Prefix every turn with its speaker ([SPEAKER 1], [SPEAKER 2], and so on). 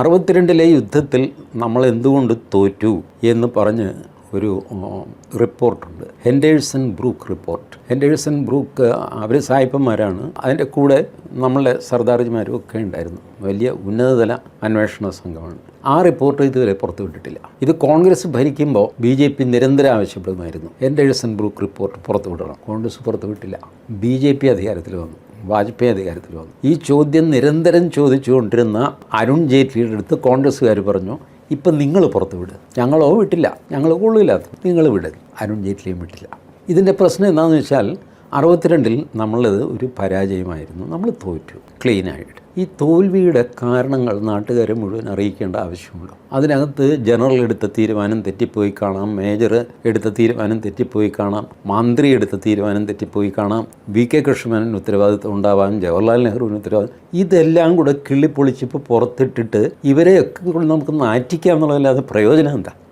[SPEAKER 1] 62 യുദ്ധത്തിൽ നമ്മൾ എന്തുകൊണ്ട് തോറ്റു എന്ന് പറഞ്ഞ് ഒരു റിപ്പോർട്ടുണ്ട്. Henderson Brooks report. Henderson Brooks അവർ സായിപ്പന്മാരാണ്. അതിൻ്റെ കൂടെ നമ്മളെ സർദാർജിമാരും ഒക്കെ ഉണ്ടായിരുന്നു. വലിയ ഉന്നതതല അന്വേഷണ സംഘമാണ്. ആ റിപ്പോർട്ട് ഇതുവരെ പുറത്തുവിട്ടിട്ടില്ല. ഇത് കോൺഗ്രസ് ഭരിക്കുമ്പോൾ BJP നിരന്തരം ആവശ്യപ്പെടുമായിരുന്നു ഹെൻഡേഴ്സൺ ബ്രൂക്ക് റിപ്പോർട്ട് പുറത്തുവിടണം. കോൺഗ്രസ് പുറത്തുവിട്ടില്ല. BJP അധികാരത്തിൽ വന്നു. വാജ്പേയി അധികാരത്തിൽ വന്നു. ഈ ചോദ്യം നിരന്തരം ചോദിച്ചുകൊണ്ടിരുന്ന അരുൺ ജെയ്റ്റ്ലിയുടെ അടുത്ത് കോൺഗ്രസ്സുകാർ പറഞ്ഞു, ഇപ്പം നിങ്ങൾ പുറത്ത് വിടുക. ഞങ്ങളോ വിട്ടില്ല, ഞങ്ങൾ കൊള്ളില്ലാത്ത നിങ്ങൾ വിടുക. അരുൺ ജെയ്റ്റ്ലിയും വിട്ടില്ല. ഇതിൻ്റെ പ്രശ്നം എന്താണെന്ന് വെച്ചാൽ 62 നമ്മളത് ഒരു പരാജയമായിരുന്നു. നമ്മൾ തോറ്റു ക്ലീനായിട്ട്. ഈ തോൽവിയുടെ കാരണങ്ങൾ നാട്ടുകാരെ മുഴുവൻ അറിയിക്കേണ്ട ആവശ്യമുണ്ടോ? അതിനകത്ത് ജനറൽ എടുത്ത തീരുമാനം തെറ്റിപ്പോയി കാണാം, മേജർ എടുത്ത തീരുമാനം തെറ്റിപ്പോയി കാണാം, മന്ത്രി എടുത്ത തീരുമാനം തെറ്റിപ്പോയി കാണാം, VK കൃഷ്ണമേനോന് ഉത്തരവാദിത്വം ഉണ്ടാവാം, ജവഹർലാൽ നെഹ്റുവിന് ഉത്തരവാദിത്വം. ഇതെല്ലാം കൂടെ കിള്ളിപ്പൊളിച്ചിപ്പോൾ പുറത്തിട്ടിട്ട് ഇവരെയൊക്കെ നമുക്ക് നാറ്റിക്കുക എന്നുള്ളതല്ലാതെ പ്രയോജനം എന്താ?